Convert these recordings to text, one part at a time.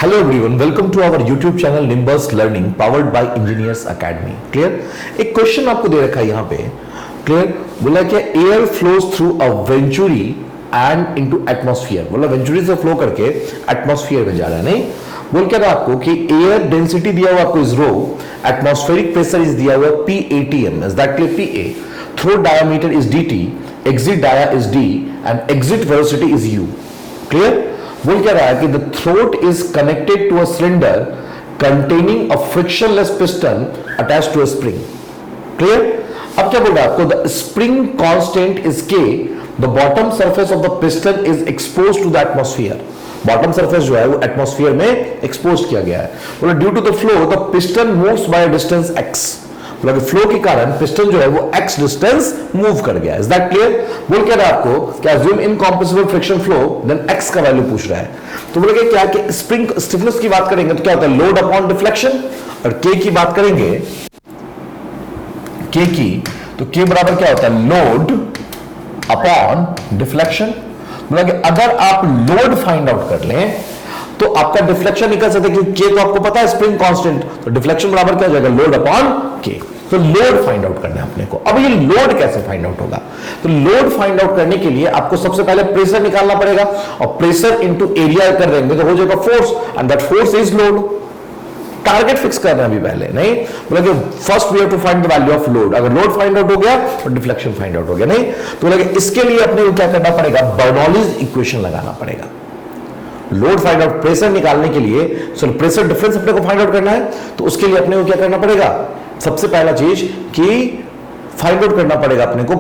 Hello everyone, welcome to our YouTube channel Nimbus Learning powered by Engineers Academy. Clear? एक question आपको दे रखा है यहाँ पे. Clear? बोला कि air flows through a venturi and into atmosphere. बोला वेंचुरी से फ्लो करके एटमॉस्फेयर में जा रहा है. नहीं बोल क्या था आपको कि एयर डेंसिटी दिया हुआ आपको is rho, atmospheric pressure is दिया हुआ PATM. Is that clear? PA. Throat diameter is DT, exit dia is D and exit velocity is U. Clear? बोल क्या रहा है कि the throat is connected to a cylinder containing a frictionless piston attached to a spring. Clear? अब क्या बोल रहा है आपको? The spring constant is K, the bottom surface of the piston is expose to the atmosphere. Bottom surface जो है वो atmosphere में एक्सपोज किया गया है. बोला due to the flow the piston moves by distance x. बोला कि फ्लो के कारण पिस्टन जो है वो x डिस्टेंस मूव कर गया. Is that clear? बोल क्या रहा है आपको कि assume incompressible friction flow, then x का वैल्यू पूछ रहा है. तो बोले क्या कि स्प्रिंग स्टिफनेस की बात करेंगे तो क्या होता है? Load upon deflection. और k की बात करेंगे k की, तो k बराबर क्या होता है? Load upon deflection. बोला कि अगर आप लोड फाइंड आउट कर लें तो आपका डिफ्लेक्शन निकल सकता है, क्योंकि k तो आपको पता है स्प्रिंग कांस्टेंट, तो डिफ्लेक्शन बराबर क्या हो जाएगा? Load upon k. तो लोड फाइंड आउट करना है अपने को. अब ये लोड कैसे फाइंड आउट होगा? तो लोड फाइंड आउट करने के लिए आपको सबसे पहले प्रेशर निकालना पड़ेगा, और प्रेशर इंटू एरिया कर देंगे तो हो जाएगा force, and that force is load. Target fix करना है अभी पहले. नहीं बोला कि first we have to find the value of load. अगर लोड फाइंड आउट हो गया तो डिफ्लेक्शन फाइंड आउट हो गया. नहीं तो बोला कि इसके लिए अपने को क्या करना पड़ेगा? बर्नौलीज इक्वेशन लगाना पड़ेगा. लोड फाइंड आउट, प्रेशर निकालने के लिए, सॉरी प्रेशर डिफरेंस अपने को फाइंड आउट करना है, तो उसके लिए अपने को क्या करना पड़ेगा? सबसे पहला चीज कि फाइंड आउट करना पड़ेगा अपने को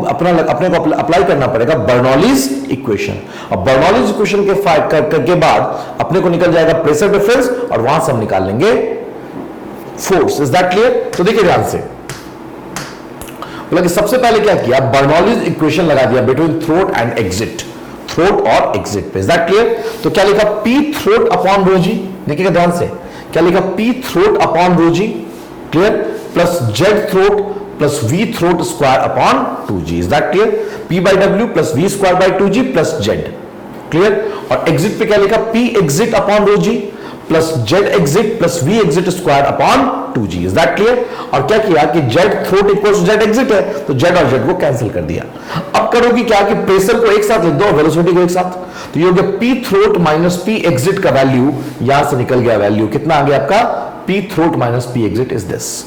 अप्लाई करना पड़ेगा बर्नौलीज इक्वेशन. और बर्नौलीज इक्वेशन के बाद अपने को निकल जाएगा प्रेशर डिफरेंस, और वहां से हम निकाल लेंगे फोर्स. Is that clear? तो देखिए ध्यान से. बोला कि सबसे पहले क्या किया? बर्नौलीज इक्वेशन लगा दिया between throat and exit, throat और एग्जिट पे. Is that clear? तो क्या लिखा? P throat upon rho G. देखिएगा ध्यान से. क्या लिखा? P throat upon rho G. Clear? Plus Z throat plus V throat square upon 2G. Is that clear? P by W plus V square by 2G plus Z. Clear? और exit पे क्या लिखा? P exit upon rho G plus Z exit plus V exit square upon 2G. Is that clear? और क्या किया कि Z throat equals to Z exit है, तो Z और Z को कैंसिल कर दिया. अब करोगी क्या कि प्रेशर को एक साथ लिख दो, वेलोसिटी को एक साथ, तो ये हो गया P throat minus P exit का वैल्यू यहां से निकल गया. वैल्यू कितना आ गया आपका? P throat minus P exit is this.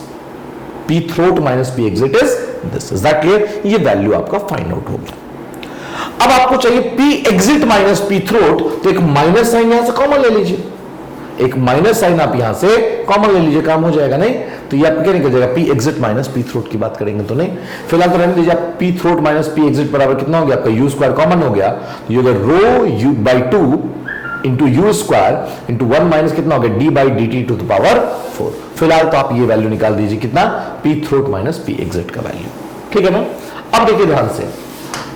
P throat minus P exit is this. Is that clear? ये वैल्यू आपका फाइंड आउट हो गया. अब आपको चाहिए P exit minus P throat, तो एक माइनस साइन यहां से कॉमन ले लीजिए. एक माइनस साइन आप यहां से कॉमन ले लीजिए, काम हो जाएगा. नहीं तो ये आपको क्या निकल जाएगा? P exit minus P throat की बात करेंगे तो नहीं, फिलहाल तो रहने दीजिए. P throat minus P exit बराबर कितना हो गया आपका? U स्क्वायर कॉमन हो गया, तो ये हो गया row U by 2 into U square into 1 minus कितना हो गया? D by DT to the power 4. फिलहाल तो आप ये वैल्यू निकाल दीजिए कितना? P throat minus P exit का वैल्यू. ठीक है ना? अब देखिए ध्यान से.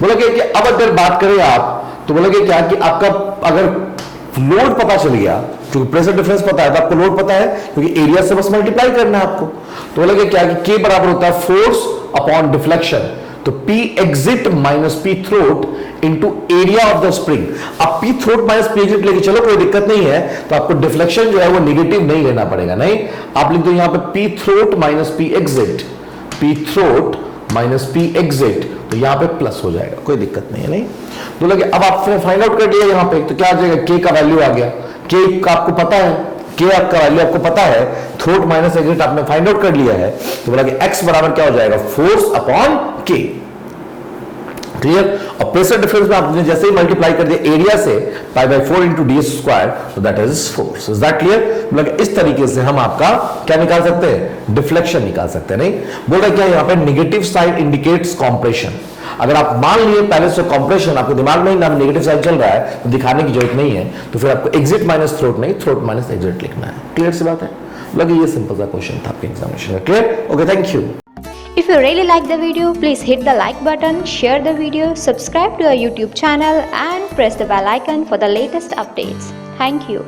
बोला कि अब अगर बात करें आप, तो बोला क्या कि आपका अगर लोड पता चल गया, क्योंकि प्रेशर डिफरेंस पता है तो आपको लोड पता है, क्योंकि एरिया से बस मल्टीप्लाई करना है आपको. तो बोला क्या कि K बराबर होता है फोर्स अपॉन डिफ्लेक्शन, तो P exit minus P throat into area of the spring. अब P throat minus P exit लेके चलो, कोई दिक्कत नहीं है, तो आपको डिफ्लेक्शन जो है वो नेगेटिव नहीं लेना पड़ेगा. नहीं आप लिख दो यहां पे P throat minus P exit, P throat minus P exit, तो यहां पे प्लस हो जाएगा, कोई दिक्कत नहीं है. नहीं तो लगे अब आपने फाइंड आउट कर लिया यहां पे, तो क्या आ जाएगा? K का वैल्यू आ गया. K का आपको पता है, K आपका वैल्यू आपको पता है, थ्रोट माइनस एग्जिट आपने फाइंड आउट कर लिया है, तो बोला कि X बराबर क्या हो जाएगा? Force upon K. क्लियर? और प्रेशर डिफरेंस में आपने जैसे ही मल्टीप्लाई कर दिया एरिया से pi by 4 into ds square, तो that is force. Is that clear? मतलब इस तरीके से हम आपका क्या निकाल सकते हैं? डिफ्लेक्शन निकाल सकते हैं. नहीं बोल रहा क्या यहां पे? Negative side indicates compression. अगर आप मान लिए पहले से कॉम्प्रेशन आपके दिमाग में ही ना नेगेटिव साइड चल रहा है, तो दिखाने की जरूरत नहीं है, तो फिर आपको एग्जिट माइनस थ्रोट नहीं, थ्रोट माइनस एग्जिट लिखना है. क्लियर सी बात है? लगे ये सिंपल सा क्वेश्चन था आपके एग्जामिनेशन का. Clear? Okay, thank you. If you really like the video, please hit the like button, share the video, subscribe to our YouTube channel and press the bell icon for the latest updates. Thank you.